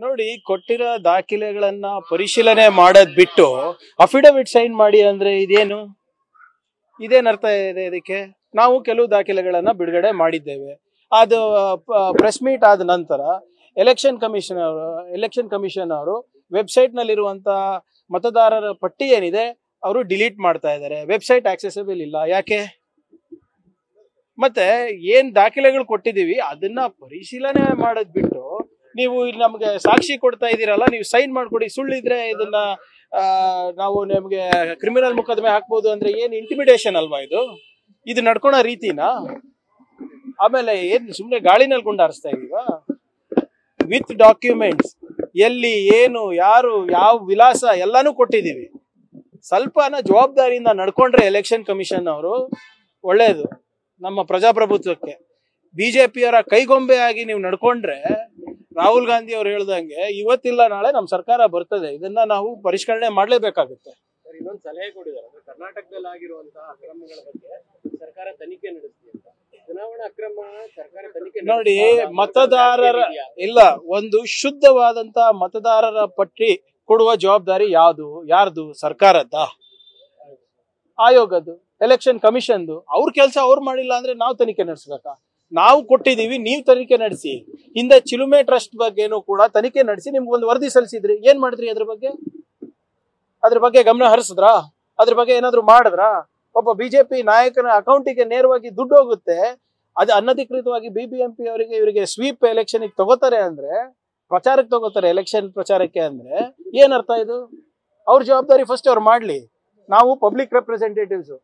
ನೋಡಿ, ಕೊಟ್ಟಿರೋ ದಾಖಲೆಗಳನ್ನ ಪರಿಶೀಲನೆ ಮಾಡೋದ್ ಬಿಟ್ಟು ಅಫಿಡವಿಟ್ ಸೈನ್ ಮಾಡಿ ಅಂದ್ರೆ ಇದೇನ್ ಅರ್ಥ ಇದೆ ಇದಕ್ಕೆ? ನಾವು ಕೆಲವು ದಾಖಲೆಗಳನ್ನ ಬಿಡುಗಡೆ ಮಾಡಿದ್ದೇವೆ. ಅದು ಪ್ರೆಸ್ ಮೀಟ್ ಆದ ನಂತರ ಎಲೆಕ್ಷನ್ ಕಮಿಷನ್ ಅವರು ವೆಬ್ಸೈಟ್ ನಲ್ಲಿರುವಂತ ಮತದಾರರ ಪಟ್ಟಿ ಏನಿದೆ ಅವರು ಡಿಲೀಟ್ ಮಾಡ್ತಾ ಇದ್ದಾರೆ. ವೆಬ್ಸೈಟ್ ಆಕ್ಸೆಸಿಬಲ್ ಇಲ್ಲ. ಯಾಕೆ? ಮತ್ತೆ ಏನ್ ದಾಖಲೆಗಳು ಕೊಟ್ಟಿದೀವಿ ಅದನ್ನ ಪರಿಶೀಲನೆ ಮಾಡೋದ್ ಬಿಟ್ಟು ನೀವು ಇಲ್ಲಿ ನಮ್ಗೆ ಸಾಕ್ಷಿ ಕೊಡ್ತಾ ಇದೀರಲ್ಲ, ನೀವು ಸೈನ್ ಮಾಡ್ಕೊಡಿ, ಸುಳ್ಳಿದ್ರೆ ಇದನ್ನ ನಾವು ನಿಮ್ಗೆ ಕ್ರಿಮಿನಲ್ ಮೊಕದ್ದಮೆ ಹಾಕ್ಬೋದು ಅಂದ್ರೆ ಏನ್ ಇಂಟಿಮಿಡೇಷನ್ ಅಲ್ವಾ ಇದು ನಡ್ಕೊಳೋ ರೀತಿನಾ? ಆಮೇಲೆ ಏನ್ ಸುಮ್ನೆ ಗಾಳಿನಲ್ಲಿ ಗುಂಡಾರಿಸ್ತಾ ಇದೀವ? ವಿತ್ ಡಾಕ್ಯುಮೆಂಟ್ಸ್, ಎಲ್ಲಿ ಏನು ಯಾರು ಯಾವ ವಿಳಾಸ ಎಲ್ಲಾನು ಕೊಟ್ಟಿದೀವಿ. ಸ್ವಲ್ಪನ ಜವಾಬ್ದಾರಿಯಿಂದ ನಡ್ಕೊಂಡ್ರೆ ಎಲೆಕ್ಷನ್ ಕಮಿಷನ್ ಅವರು ಒಳ್ಳೇದು ನಮ್ಮ ಪ್ರಜಾಪ್ರಭುತ್ವಕ್ಕೆ. ಬಿಜೆಪಿಯವರ ಕೈಗೊಂಬೆ ಆಗಿ ನೀವು ನಡ್ಕೊಂಡ್ರೆ ರಾಹುಲ್ ಗಾಂಧಿ ಅವ್ರು ಹೇಳ್ದಂಗೆ ಇವತ್ತಿಲ್ಲ ನಾಳೆ ನಮ್ಮ ಸರ್ಕಾರ ಬರ್ತದೆ. ಇದನ್ನ ನಾವು ಪರಿಷ್ಕರಣೆ ಮಾಡ್ಲೇಬೇಕಾಗುತ್ತೆ. ಇನ್ನೊಂದು ಸಲಹೆ ಕೊಟ್ಟಿದ್ದಾರೆ, ಕರ್ನಾಟಕದಲ್ಲಿ ಆಗಿರುವಂತಹ ಅಕ್ರಮಗಳ ಬಗ್ಗೆ ಸರ್ಕಾರ ತನಿಖೆ ನಡೆಸಲಿ ಅಂತ. ಚುನಾವಣಾ ಅಕ್ರಮ ಸರ್ಕಾರ ತನಿಖೆ ನೋಡಿ, ಮತದಾರರ ಒಂದು ಶುದ್ಧವಾದಂತ ಮತದಾರರ ಪಟ್ಟಿ ಕೊಡುವ ಜವಾಬ್ದಾರಿ ಯಾರ್ದು? ಸರ್ಕಾರದ್ದ? ಆಯೋಗದ್ದು? ಎಲೆಕ್ಷನ್ ಕಮಿಷನ್ದು? ಅವ್ರ ಕೆಲಸ ಅವ್ರು ಮಾಡಿಲ್ಲ ಅಂದ್ರೆ ನಾವು ತನಿಖೆ ನಡೆಸ್ಬೇಕಾ? ನಾವು ಕೊಟ್ಟಿದೀವಿ, ನೀವು ತನಿಖೆ ನಡೆಸಿ. ಹಿಂದೆ ಚಿಲುಮೆ ಟ್ರಸ್ಟ್ ಬಗ್ಗೆನೂ ಕೂಡ ತನಿಖೆ ನಡೆಸಿ ನಿಮ್ಗೆ ಒಂದು ವರದಿ ಸಲ್ಲಿಸಿದ್ರಿ. ಏನ್ ಮಾಡಿದ್ರಿ? ಅದ್ರ ಬಗ್ಗೆ ಗಮನ ಹರಿಸಿದ್ರಾ? ಅದ್ರ ಬಗ್ಗೆ ಏನಾದ್ರು ಮಾಡಿದ್ರಾ? ಒಬ್ಬ ಬಿಜೆಪಿ ನಾಯಕನ ಅಕೌಂಟಿಗೆ ನೇರವಾಗಿ ದುಡ್ಡು ಹೋಗುತ್ತೆ, ಅದು ಅನಧಿಕೃತವಾಗಿ BBMP ಇವರಿಗೆ ಸ್ವೀಪ್ ಎಲೆಕ್ಷನ್ ತಗೋತಾರೆ ಅಂದ್ರೆ, ಪ್ರಚಾರಕ್ಕೆ ತಗೋತಾರೆ ಎಲೆಕ್ಷನ್ ಪ್ರಚಾರಕ್ಕೆ ಅಂದ್ರೆ ಏನರ್ಥ ಇದು? ಅವ್ರ ಜವಾಬ್ದಾರಿ ಫಸ್ಟ್ ಅವ್ರು ಮಾಡ್ಲಿ. ನಾವು ಪಬ್ಲಿಕ್ ರೆಪ್ರೆಸೆಂಟೇಟಿವ್ಸ್,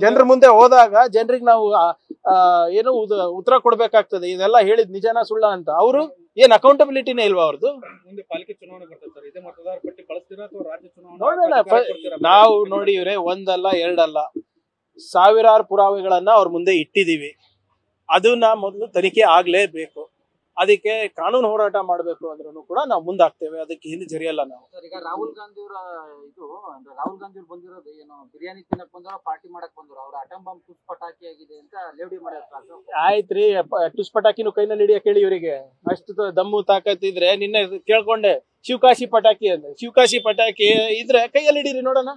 ಜನರ ಮುಂದೆ ಹೋದಾಗ ಜನರಿಗೆ ನಾವು ಏನೋ ಉತ್ತರ ಕೊಡ್ಬೇಕಾಗ್ತದೆ. ಇದೆಲ್ಲ ಹೇಳಿದ್ ನಿಜನಾ ಸುಳ್ಳ ಅಂತ. ಅವರು ಏನ್ ಅಕೌಂಟಬಿಲಿಟಿನೇ ಇಲ್ವಾ ಅವ್ರದ್ದು? ಮುಂದೆ ಪಾಲಿಕೆ ಚುನಾವಣೆ ಬರ್ತದೆ ಸರ್, ಇದೇ ಮತದಾರ ಪಟ್ಟಿ ಕಳಿಸ್ತೀರಾ ಅಥವಾ ರಾಜ್ಯ ನೋಡೋಣ. ನಾವು ನೋಡಿವ್ರೆ, ಒಂದಲ್ಲ ಎರಡಲ್ಲ, ಸಾವಿರಾರು ಪುರಾವೆಗಳನ್ನ ಅವ್ರ ಮುಂದೆ ಇಟ್ಟಿದೀವಿ. ಅದನ್ನ ಮೊದಲು ತನಿಖೆ ಆಗ್ಲೇಬೇಕು. ಅದಕ್ಕೆ ಕಾನೂನು ಹೋರಾಟ ಮಾಡಬೇಕು ಅಂದ್ರೂ ಕೂಡ ನಾವು ಮುಂದಾಗ್ತೇವೆ. ಅದಕ್ಕೆ ಹಿಂದೆ ಜರಿಯಲ್ಲ ನಾವು. ಈಗ ರಾಹುಲ್ ಗಾಂಧಿ ರಾಹುಲ್ ಗಾಂಧಿ ಅವ್ರು ಬಂದಿರೋದು ಏನು ಬಿರಿಯಾನಿ ತಿನ್ನಕ್ ಬಂದ್ರು, ಪಾರ್ಟಿ ಮಾಡಕ್ ಬಂದ್ರು, ಅವ್ರ ಅಟಂ ಬಾಂಬ್ ಟುಸ್ ಪಟಾಕಿ ಆಗಿದೆ ಅಂತ ಲೇವಡಿ ಮಾಡ್ತಾರೆ. ಆಯ್ತ್ರಿ, ಟುಸ್ ಪಟಾಕಿನೂ ಕೈನಲ್ಲಿ ಹಿಡಿಯಕ್ ಹೇಳಿ ಇವರಿಗೆ. ಅಷ್ಟು ದಮ್ಮು ತಾಕತ್ತಿದ್ರೆ ನಿನ್ನೆ ಕೇಳ್ಕೊಂಡೆ ಶಿವಕಾಶಿ ಪಟಾಕಿ ಅಂದ್ರೆ. ಶಿವಕಾಶಿ ಪಟಾಕಿ ಇದ್ರೆ ಕೈಯಲ್ಲಿ ಹಿಡೀರಿ ನೋಡೋಣ.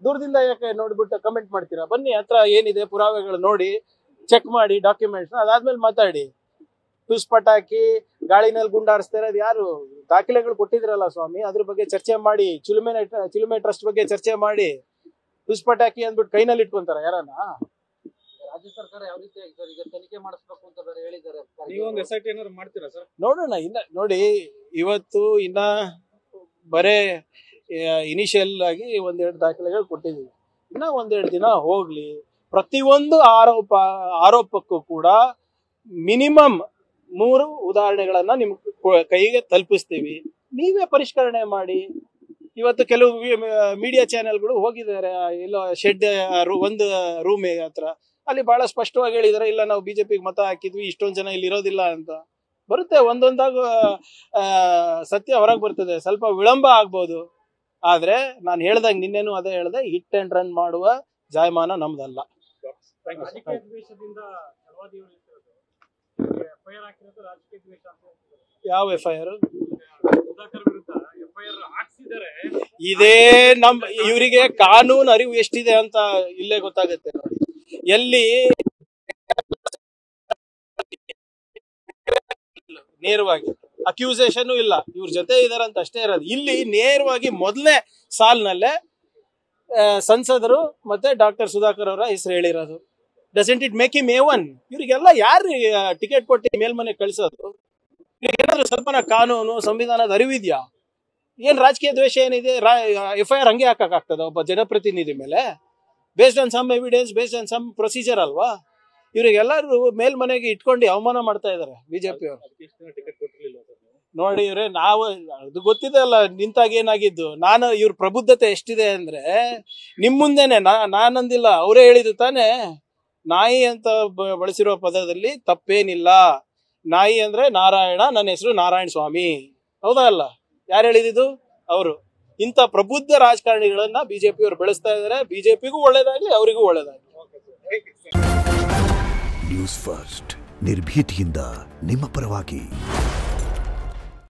ದೂರದಿಂದ ಯಾಕೆ ನೋಡ್ಬಿಟ್ಟು ಕಮೆಂಟ್ ಮಾಡ್ತೀರಾ? ಬನ್ನಿ, ಹತ್ರ ಏನಿದೆ ಪುರಾವೆಗಳು ನೋಡಿ, ಚೆಕ್ ಮಾಡಿ ಡಾಕ್ಯುಮೆಂಟ್ಸ್, ಅದಾದ್ಮೇಲೆ ಮಾತಾಡಿ. ಟುಸ್ ಪಟಾಕಿ ಗಾಳಿನಲ್ಲಿ ಗುಂಡಾರಿಸ್ತಾ ಇರೋದು ಯಾರು? ದಾಖಲೆಗಳು ಕೊಟ್ಟಿದ್ರಲ್ಲ ಸ್ವಾಮಿ, ಅದ್ರ ಬಗ್ಗೆ ಚರ್ಚೆ ಮಾಡಿ. ಚಿಲುಮೆ ಟ್ರಸ್ಟ್ ಬಗ್ಗೆ ಚರ್ಚೆ ಮಾಡಿ. ಟುಸ್ ಪಟಾಕಿ ಅಂದ್ಬಿಟ್ಟು ಕೈನಲ್ಲಿ ಇಟ್ಕೊಂತಾರ ಯಾರನ್ನ? ರಾಜ್ಯ ಸರ್ಕಾರ ಯಾವ ರೀತಿ ಈಗ ತನಿಖೆ ಮಾಡಿಸ್ಬೇಕು ಅಂತ ಬೇರೆ ಹೇಳಿದ್ದಾರೆ. ನೀವೊಂದು SIT ಏನಾದ್ರು ಮಾಡ್ತೀರಾ ಸರ್? ನೋಡೋಣ. ನೋಡಿ, ಇವತ್ತು ಇನ್ನ ಬರೇ ಇನಿಷಿಯಲ್ ಆಗಿ ಒಂದೆರಡು ದಾಖಲೆಗಳು ಕೊಟ್ಟಿದ್ದೀವಿ. ಇನ್ನ ಒಂದೆರಡು ದಿನ ಹೋಗ್ಲಿ. ಪ್ರತಿಯೊಂದು ಆರೋಪಕ್ಕೂ ಕೂಡ ಮಿನಿಮಮ್ 3 ಉದಾಹರಣೆಗಳನ್ನ ನಿಮ್ ಕೈಗೆ ತಲುಪಿಸ್ತೀವಿ. ನೀವೇ ಪರಿಷ್ಕರಣೆ ಮಾಡಿ. ಇವತ್ತು ಕೆಲವು ಮೀಡಿಯಾ ಚಾನೆಲ್ಗಳು ಹೋಗಿದ್ದಾರೆ ಎಲ್ಲೋ ಶೆಡ್ ಒಂದು ರೂಮ್ ಹತ್ರ, ಅಲ್ಲಿ ಬಹಳ ಸ್ಪಷ್ಟವಾಗಿ ಹೇಳಿದಾರೆ, ಇಲ್ಲ ನಾವು ಬಿಜೆಪಿಗೆ ಮತ ಹಾಕಿದ್ವಿ, ಇಷ್ಟೊಂದು ಜನ ಇಲ್ಲಿ ಇರೋದಿಲ್ಲ ಅಂತ. ಬರುತ್ತೆ, ಒಂದೊಂದಾಗ ಸತ್ಯ ಹೊರಗೆ ಬರ್ತದೆ. ಸ್ವಲ್ಪ ವಿಳಂಬ ಆಗ್ಬೋದು, ಆದ್ರೆ ನಾನು ಹೇಳ್ದಂಗೆ ನಿನ್ನೆನೂ ಅದೇ ಹೇಳ್ದೆ, ಹಿಟ್ ಅಂಡ್ ರನ್ ಮಾಡುವ ಜಾಯಮಾನ ನಮ್ದಲ್ಲ. ಯಾವ FIR? ಇದೇ ಇವರಿಗೆ ಕಾನೂನು ಅರಿವು ಎಷ್ಟಿದೆ ಅಂತ ಇಲ್ಲೇ ಗೊತ್ತಾಗುತ್ತೆ ನೋಡಿ. ಎಲ್ಲಿ ನೇರವಾಗಿ ಅಕ್ಯೂಸೇಷನ್ ಇಲ್ಲ, ಇವ್ರ ಜೊತೆ ಇದಾರಂತ ಅಷ್ಟೇ ಇರೋದು. ಇಲ್ಲಿ ನೇರವಾಗಿ ಮೊದಲನೇ ಸಾಲಿನಲ್ಲೇ ಸಂಸದರು ಮತ್ತೆ ಡಾಕ್ಟರ್ ಸುಧಾಕರ್ ಅವರ ಹೆಸರು ಹೇಳಿರೋದು. Doesn't it make him A1? ಇವರಿಗೆಲ್ಲ ಯಾರು ಟಿಕೆಟ್ ಕೊಟ್ಟು ಮೇಲ್ಮನೆ ಕಳಿಸೋದು? ಏನಾದ್ರು ಸ್ವಲ್ಪನ ಕಾನೂನು ಸಂವಿಧಾನದ ಅರಿವಿದ್ಯಾ? ಏನ್ ರಾಜಕೀಯ ದ್ವೇಷ ಏನಿದೆ? FIR ಹಂಗೆ ಹಾಕಕ್ಕಾಗ್ತದ ಒಬ್ಬ ಜನಪ್ರತಿನಿಧಿ ಮೇಲೆ? Based on some evidence, based on some procedure ಅಲ್ವಾ? ಇವರಿಗೆಲ್ಲರೂ ಮೇಲ್ಮನೆಗೆ ಇಟ್ಕೊಂಡು ಅವಮಾನ ಮಾಡ್ತಾ ಇದಾರೆ ಬಿಜೆಪಿ ಅವರು. ನೋಡಿ ಇವ್ರೆ, ನಾವು ಅದು ಗೊತ್ತಿದೆ ಅಲ್ಲ ನಿಂತಾಗ ಏನಾಗಿದ್ದು. ಇವ್ರ ಪ್ರಬುದ್ಧತೆ ಎಷ್ಟಿದೆ ಅಂದ್ರೆ ನಿಮ್ ಮುಂದೆನೆ, ನಾನಂದಿಲ್ಲ, ಅವರೇ ಹೇಳಿದ್ದು ತಾನೇ. ನಾಯಿ ಅಂತ ಬಳಸಿರುವ ಪದದಲ್ಲಿ ತಪ್ಪೇನಿಲ್ಲ. ನಾಯಿ ಅಂದ್ರೆ ನಾರಾಯಣ, ನನ್ನ ಹೆಸರು ನಾರಾಯಣ ಸ್ವಾಮಿ, ಹೌದಾ ಅಲ್ಲ? ಯಾರು ಹೇಳಿದ್ದು? ಅವರು. ಇಂಥ ಪ್ರಬುದ್ಧ ರಾಜಕಾರಣಿಗಳನ್ನ ಬಿಜೆಪಿ ಅವರು ಬೆಳೆಸ್ತಾ ಇದಾರೆ. ಬಿಜೆಪಿಗೂ ಒಳ್ಳೇದಾಗ್ಲಿ, ಅವರಿಗೂ ಒಳ್ಳೇದಾಗ್ಲಿ. ನ್ಯೂಸ್ ಫಸ್ಟ್, ನಿರ್ಭೀತಿಯಿಂದ ನಿಮ್ಮ ಪರವಾಗಿ.